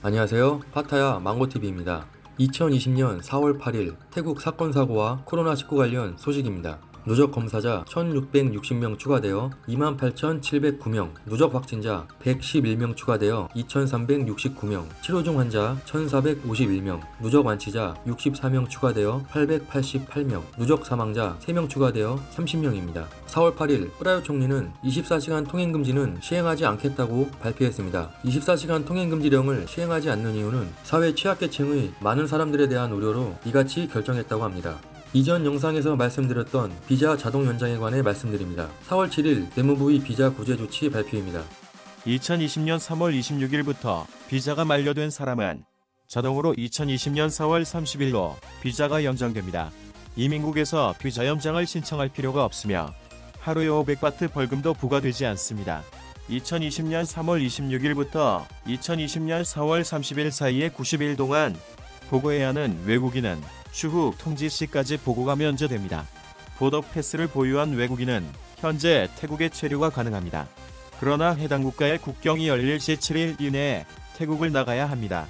안녕하세요. 파타야 망고TV입니다. 2020년 4월 8일 태국 사건 사고와 코로나19 관련 소식입니다. 누적 검사자 1660명 추가되어 28,709명, 누적 확진자 111명 추가되어 2369명, 치료 중 환자 1451명, 누적 완치자 64명 추가되어 888명, 누적 사망자 3명 추가되어 30명입니다. 4월 8일 프라유 총리는 24시간 통행금지는 시행하지 않겠다고 발표했습니다. 24시간 통행금지령을 시행하지 않는 이유는 사회 취약계층의 많은 사람들에 대한 우려로 이같이 결정했다고 합니다. 이전 영상에서 말씀드렸던 비자 자동 연장에 관해 말씀드립니다. 4월 7일 내무부의 비자 구제 조치 발표입니다. 2020년 3월 26일부터 비자가 만료된 사람은 자동으로 2020년 4월 30일로 비자가 연장됩니다. 이민국에서 비자 연장을 신청할 필요가 없으며 하루에 500바트 벌금도 부과되지 않습니다. 2020년 3월 26일부터 2020년 4월 30일 사이에 90일 동안 보고해야 하는 외국인은 추후 통지 시까지 보고가 면제됩니다. 보더 패스를 보유한 외국인은 현재 태국에 체류가 가능합니다. 그러나 해당 국가의 국경이 열릴 시 7일 이내에 태국을 나가야 합니다.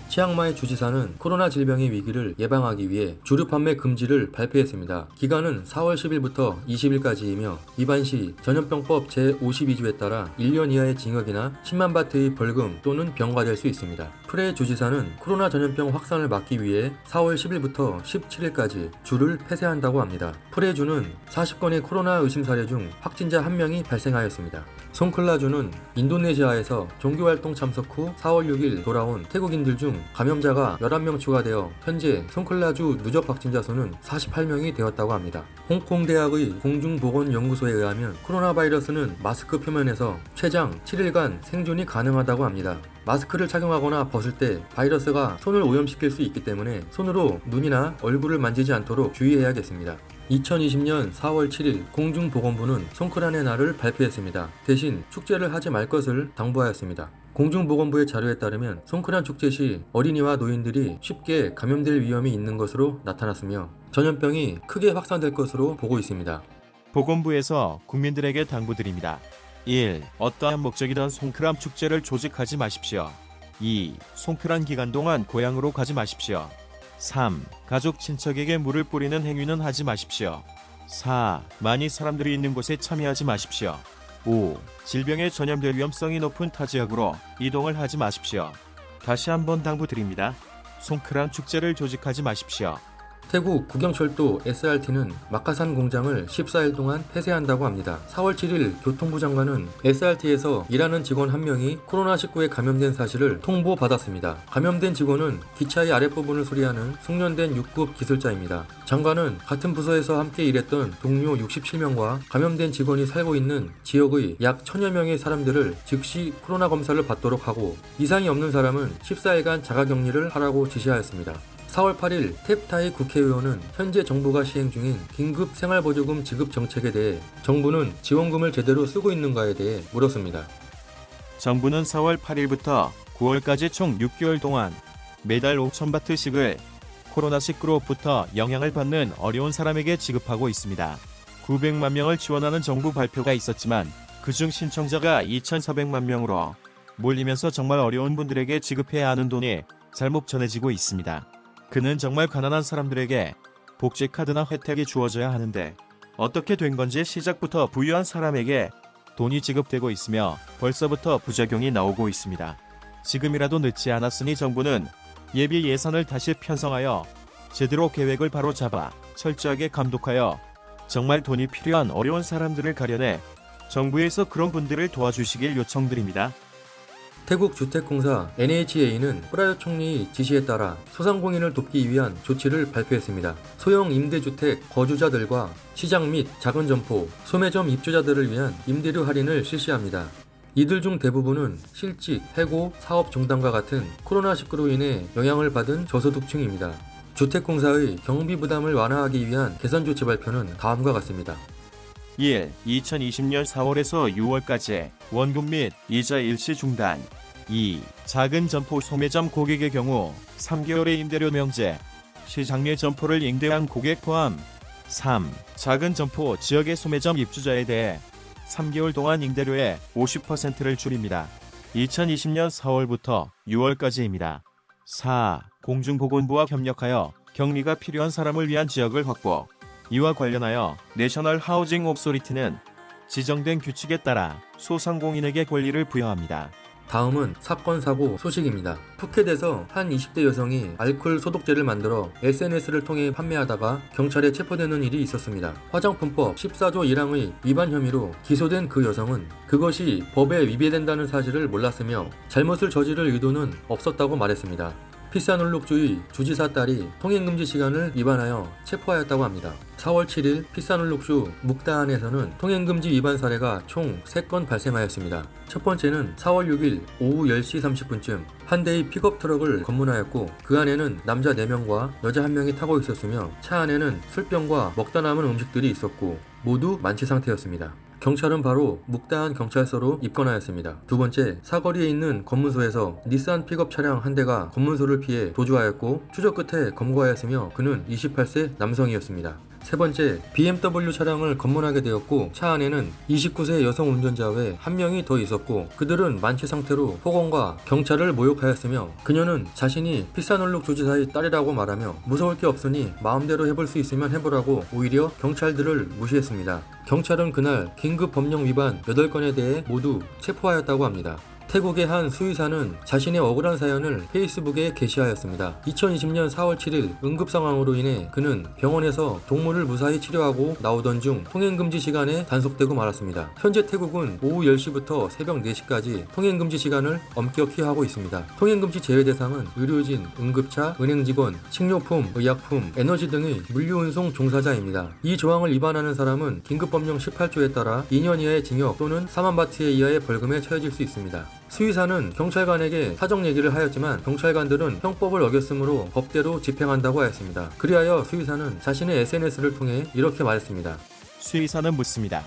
치앙마이 주지사는 코로나 질병의 위기를 예방하기 위해 주류 판매 금지를 발표했습니다. 기간은 4월 10일부터 20일까지이며 위반 시 전염병법 제52조에 따라 1년 이하의 징역이나 10만 바트의 벌금 또는 병과될 수 있습니다. 프레 주지사는 코로나 전염병 확산을 막기 위해 4월 10일부터 17일까지 주를 폐쇄한다고 합니다. 프레주는 40건의 코로나 의심 사례 중 확진자 1명이 발생하였습니다. 송클라주는 인도네시아에서 종교활동 참석 후 4월 6일 돌아온 태국인들 중 감염자가 11명 추가되어 현재 송클라주 누적 확진자 수는 48명이 되었다고 합니다. 홍콩 대학의 공중보건연구소에 의하면 코로나 바이러스는 마스크 표면에서 최장 7일간 생존이 가능하다고 합니다. 마스크를 착용하거나 벗을 때 바이러스가 손을 오염시킬 수 있기 때문에 손으로 눈이나 얼굴을 만지지 않도록 주의해야겠습니다. 2020년 4월 7일 공중보건부는 송크란의 날을 발표했습니다. 대신 축제를 하지 말 것을 당부하였습니다. 공중보건부의 자료에 따르면 송크란 축제 시 어린이와 노인들이 쉽게 감염될 위험이 있는 것으로 나타났으며 전염병이 크게 확산될 것으로 보고 있습니다. 보건부에서 국민들에게 당부드립니다. 1. 어떠한 목적이든 송크란 축제를 조직하지 마십시오. 2. 송크란 기간 동안 고향으로 가지 마십시오. 3. 가족 친척에게 물을 뿌리는 행위는 하지 마십시오. 4. 많이 사람들이 있는 곳에 참여하지 마십시오. 5. 질병에 전염될 위험성이 높은 타 지역으로 이동을 하지 마십시오. 다시 한번 당부드립니다. 송크란 축제를 조직하지 마십시오. 태국 국영철도 SRT는 마카산 공장을 14일 동안 폐쇄한다고 합니다. 4월 7일 교통부 장관은 SRT에서 일하는 직원 1명이 코로나19에 감염된 사실을 통보받았습니다. 감염된 직원은 기차의 아랫부분을 수리하는 숙련된 6급 기술자입니다. 장관은 같은 부서에서 함께 일했던 동료 67명과 감염된 직원이 살고 있는 지역의 약 1000여 명의 사람들을 즉시 코로나 검사를 받도록 하고 이상이 없는 사람은 14일간 자가격리를 하라고 지시하였습니다. 4월 8일 탭타이 국회의원은 현재 정부가 시행 중인 긴급 생활보조금 지급 정책에 대해 정부는 지원금을 제대로 쓰고 있는가에 대해 물었습니다. 정부는 4월 8일부터 9월까지 총 6개월 동안 매달 5,000바트씩을 코로나19로부터 영향을 받는 어려운 사람에게 지급하고 있습니다. 900만 명을 지원하는 정부 발표가 있었지만 그중 신청자가 2,400만 명으로 몰리면서 정말 어려운 분들에게 지급해야 하는 돈이 잘못 전해지고 있습니다. 그는 정말 가난한 사람들에게 복지카드나 혜택이 주어져야 하는데 어떻게 된 건지 시작부터 부유한 사람에게 돈이 지급되고 있으며 벌써부터 부작용이 나오고 있습니다. 지금이라도 늦지 않았으니 정부는 예비 예산을 다시 편성하여 제대로 계획을 바로 잡아 철저하게 감독하여 정말 돈이 필요한 어려운 사람들을 가려내 정부에서 그런 분들을 도와주시길 요청드립니다. 태국 주택공사 NHA는 프라유 총리의 지시에 따라 소상공인을 돕기 위한 조치를 발표했습니다. 소형 임대주택 거주자들과 시장 및 작은 점포, 소매점 입주자들을 위한 임대료 할인을 실시합니다. 이들 중 대부분은 실직, 해고, 사업 중단과 같은 코로나19로 인해 영향을 받은 저소득층입니다. 주택공사의 경비 부담을 완화하기 위한 개선 조치 발표는 다음과 같습니다. 1. 2020년 4월에서 6월까지 원금 및 이자 일시 중단. 2. 작은 점포 소매점 고객의 경우 3개월의 임대료 면제. 시장 내 점포를 임대한 고객 포함. 3. 작은 점포 지역의 소매점 입주자에 대해 3개월 동안 임대료의 50%를 줄입니다. 2020년 4월부터 6월까지입니다. 4. 공중보건부와 협력하여 격리가 필요한 사람을 위한 지역을 확보. 이와 관련하여 내셔널 하우징 오소리티는 지정된 규칙에 따라 소상공인에게 권리를 부여합니다. 다음은 사건 사고 소식입니다. 푸켓에서 한 20대 여성이 알코올 소독제를 만들어 SNS를 통해 판매하다가 경찰에 체포되는 일이 있었습니다. 화장품법 14조 1항의 위반 혐의로 기소된 그 여성은 그것이 법에 위배된다는 사실을 몰랐으며 잘못을 저지를 의도는 없었다고 말했습니다. 피사놀룩주의 주지사 딸이 통행금지 시간을 위반하여 체포하였다고 합니다. 4월 7일 피사놀룩주 묵다안에서는 통행금지 위반 사례가 총 3건 발생하였습니다. 첫 번째는 4월 6일 오후 10시 30분쯤 한 대의 픽업 트럭을 검문하였고 그 안에는 남자 4명과 여자 1명이 타고 있었으며 차 안에는 술병과 먹다 남은 음식들이 있었고 모두 만취 상태였습니다. 경찰은 바로 묵다안 경찰서로 입건하였습니다. 두 번째, 사거리에 있는 검문소에서 닛산 픽업 차량 한 대가 검문소를 피해 도주하였고 추적 끝에 검거하였으며 그는 28세 남성이었습니다. 세 번째, BMW 차량을 검문하게 되었고 차 안에는 29세 여성 운전자 외 1명이 더 있었고 그들은 만취 상태로 폭언과 경찰을 모욕하였으며 그녀는 자신이 피사놀룩 주지사의 딸이라고 말하며 무서울 게 없으니 마음대로 해볼 수 있으면 해보라고 오히려 경찰들을 무시했습니다. 경찰은 그날 긴급 법령 위반 8건에 대해 모두 체포하였다고 합니다. 태국의 한 수의사는 자신의 억울한 사연을 페이스북에 게시하였습니다. 2020년 4월 7일 응급 상황으로 인해 그는 병원에서 동물을 무사히 치료하고 나오던 중 통행금지 시간에 단속되고 말았습니다. 현재 태국은 오후 10시부터 새벽 4시까지 통행금지 시간을 엄격히 하고 있습니다. 통행금지 제외 대상은 의료진, 응급차, 은행직원, 식료품, 의약품, 에너지 등의 물류운송 종사자입니다. 이 조항을 위반하는 사람은 긴급법령 18조에 따라 2년 이하의 징역 또는 4만 바트 이하의 벌금에 처해질 수 있습니다. 수의사는 경찰관에게 사정 얘기를 하였지만 경찰관들은 형법을 어겼으므로 법대로 집행한다고 하였습니다. 그리하여 수의사는 자신의 SNS를 통해 이렇게 말했습니다. 수의사는 묻습니다.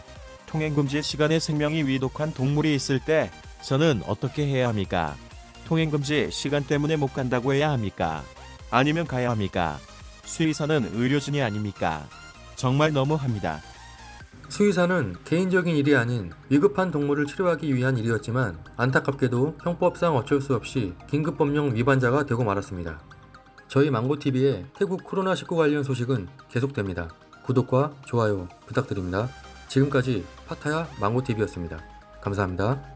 통행금지 시간에 생명이 위독한 동물이 있을 때 저는 어떻게 해야 합니까? 통행금지 시간 때문에 못 간다고 해야 합니까? 아니면 가야 합니까? 수의사는 의료진이 아닙니까? 정말 너무합니다. 수의사는 개인적인 일이 아닌 위급한 동물을 치료하기 위한 일이었지만 안타깝게도 형법상 어쩔 수 없이 긴급법령 위반자가 되고 말았습니다. 저희 망고TV의 태국 코로나19 관련 소식은 계속됩니다. 구독과 좋아요 부탁드립니다. 지금까지 파타야 망고TV였습니다. 감사합니다.